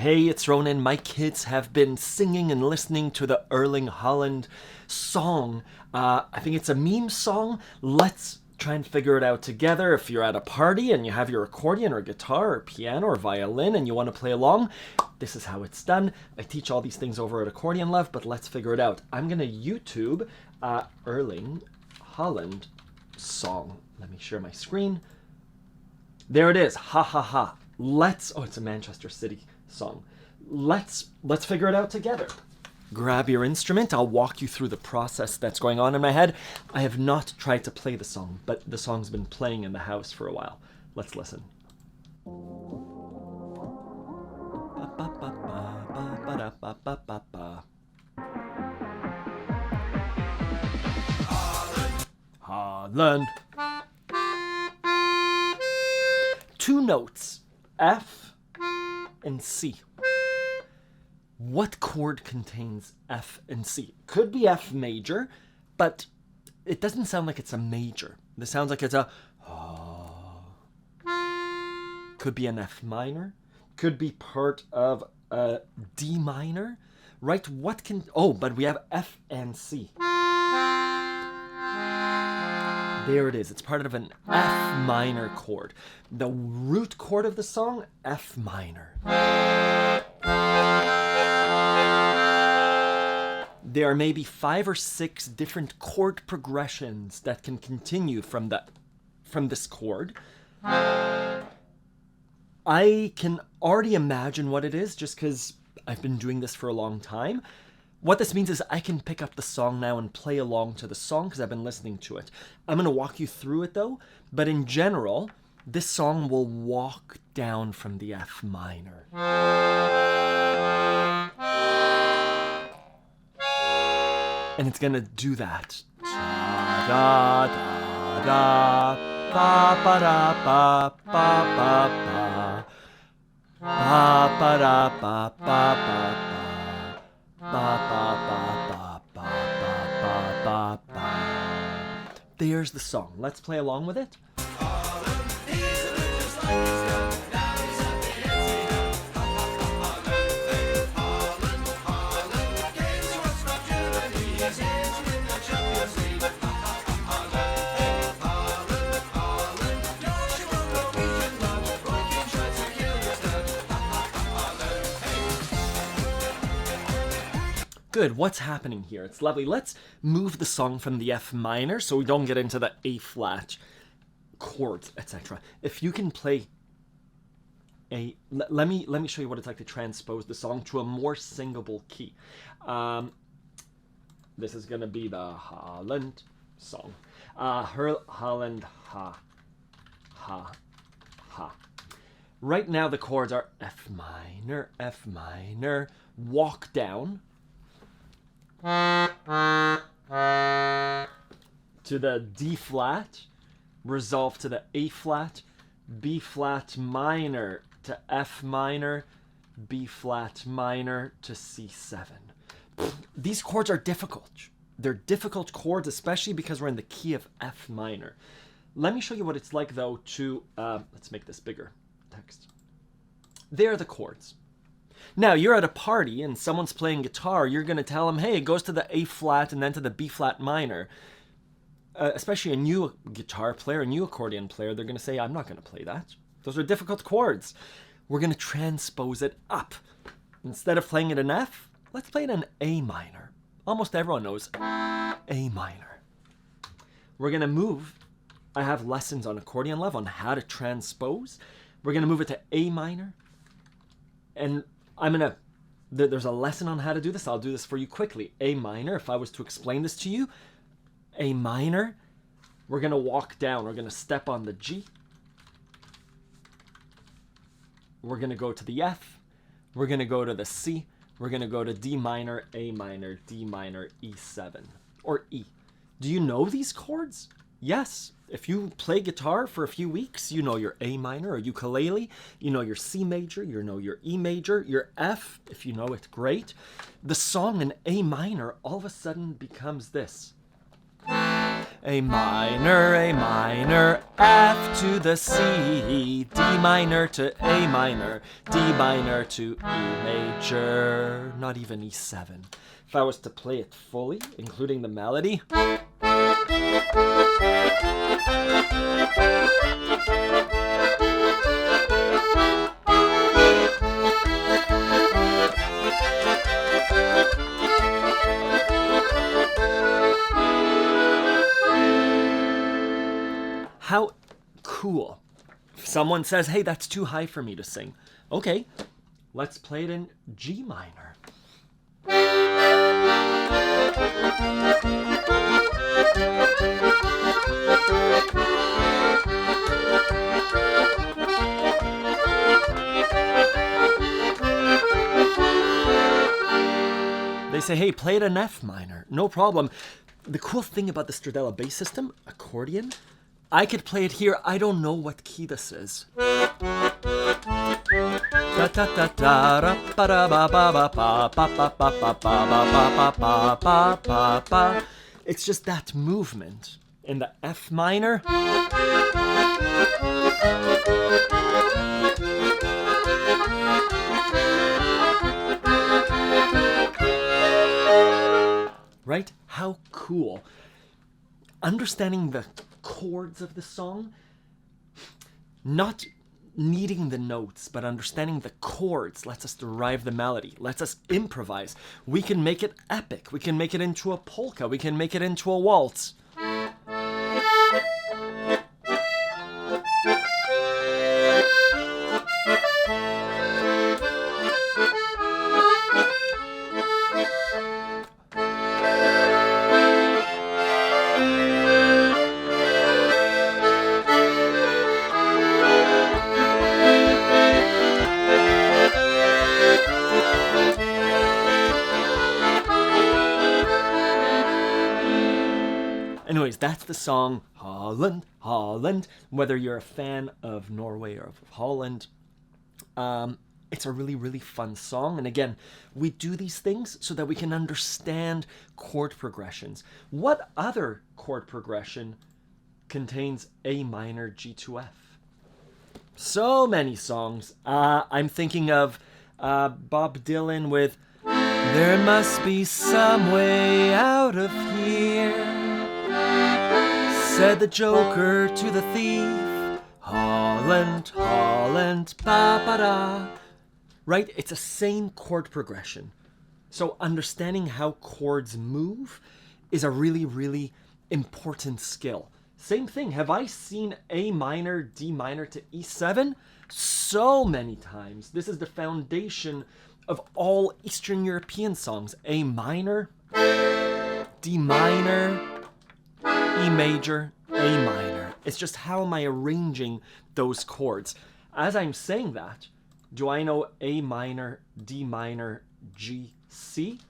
Hey, it's Ronan. My kids have been singing and listening to the Erling Haaland song. I think it's a meme song. Let's try and figure it out together. If you're at a party and you have your accordion or guitar or piano or violin and you want to play along, this is how it's done. I teach all these things over at Accordion Love, but let's figure it out. I'm going to YouTube Erling Haaland song. Let me share my screen. There it is. Ha ha ha. Oh, it's a Manchester City song. Let's figure it out together. Grab your instrument. I'll walk you through the process that's going on in my head. I have not tried to play the song, but the song's been playing in the house for a while. Let's listen. Haaland. Two notes, F and C. What chord contains F and C? Could be F major, but it doesn't sound like it's a major. This sounds like it's a could be an F minor, could be part of a D minor, right? But we have F and C. There it is. It's part of an F minor chord. The root chord of the song, F minor. There are maybe 5 or 6 different chord progressions that can continue from this chord. I can already imagine what it is just because I've been doing this for a long time. What this means is I can pick up the song now and play along to the song because I've been listening to it. I'm going to walk you through it though, but in general, this song will walk down from the F minor. And it's going to do that. Da da da da ba ba da ba ba ba ba ba ba da ba ba ba. Ba, ba, ba, ba, ba, ba, ba, ba. There's the song. Let's play along with it. Good, what's happening here? It's lovely. Let's move the song from the F minor so we don't get into the A flat chords, etc. If you can play let me show you what it's like to transpose the song to a more singable key. This is gonna be the Haaland song. Haaland, ha, ha, ha. Right now the chords are F minor, walk down to the D flat, resolve to the A flat, B flat minor to F minor, B flat minor to C7. These chords are difficult. They're difficult chords, especially because we're in the key of F minor. Let me show you what it's like though to, let's make this bigger, text. There are the chords. Now, you're at a party and someone's playing guitar, you're going to tell them, hey, it goes to the A flat and then to the B flat minor. Especially a new guitar player, a new accordion player, they're going to say, I'm not going to play that. Those are difficult chords. We're going to transpose it up. Instead of playing it in F, let's play it in A minor. Almost everyone knows A minor. We're going to move. I have lessons on Accordion Love on how to transpose. We're going to move it to A minor. And there's a lesson on how to do this. I'll do this for you quickly. A minor, if I was to explain this to you, A minor, we're going to walk down. We're going to step on the G. We're going to go to the F. We're going to go to the C. We're going to go to D minor, A minor, D minor, E7, or E. Do you know these chords? Yes. If you play guitar for a few weeks, you know your A minor or ukulele, you know your C major, you know your E major, your F, if you know it, great. The song in A minor all of a sudden becomes this. A minor, F to the C, D minor to A minor, D minor to E major, not even E7. If I was to play it fully, including the melody, how cool. If someone says, hey, that's too high for me to sing. Okay, let's play it in G minor. They say, hey, play it in F minor. No problem. The cool thing about the Stradella bass system, accordion, I could play it here. I don't know what key this is. It's just that movement in the F minor. Right? How cool. Understanding the chords of the song, not needing the notes, but understanding the chords lets us derive the melody, lets us improvise. We can make it epic. We can make it into a polka. We can make it into a waltz. Anyways, that's the song Haaland, Haaland. Whether you're a fan of Norway or of Holland, it's a really, really fun song. And again, we do these things so that we can understand chord progressions. What other chord progression contains A minor, G to F? So many songs. I'm thinking of Bob Dylan with There Must Be Some Way Out of Here, said the joker to the thief, Haaland, Haaland, ba-ba-da. Right? It's a same chord progression. So understanding how chords move is a really, really important skill. Same thing. Have I seen A minor, D minor to E7? So many times. This is the foundation of all Eastern European songs. A minor, D minor, E major, A minor. It's just how am I arranging those chords? As I'm saying that, do I know A minor, D minor, G, C?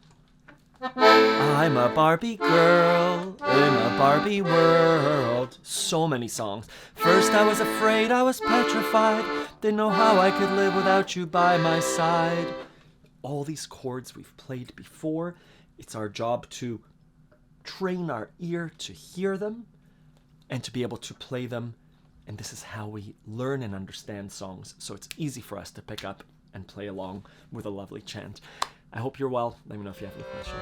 I'm a Barbie girl in a Barbie world. So many songs. First I was afraid, I was petrified. Didn't know how I could live without you by my side. All these chords we've played before. It's our job to train our ear to hear them and to be able to play them. And this is how we learn and understand songs. So it's easy for us to pick up and play along with a lovely chant. I hope you're well. Let me know if you have any questions.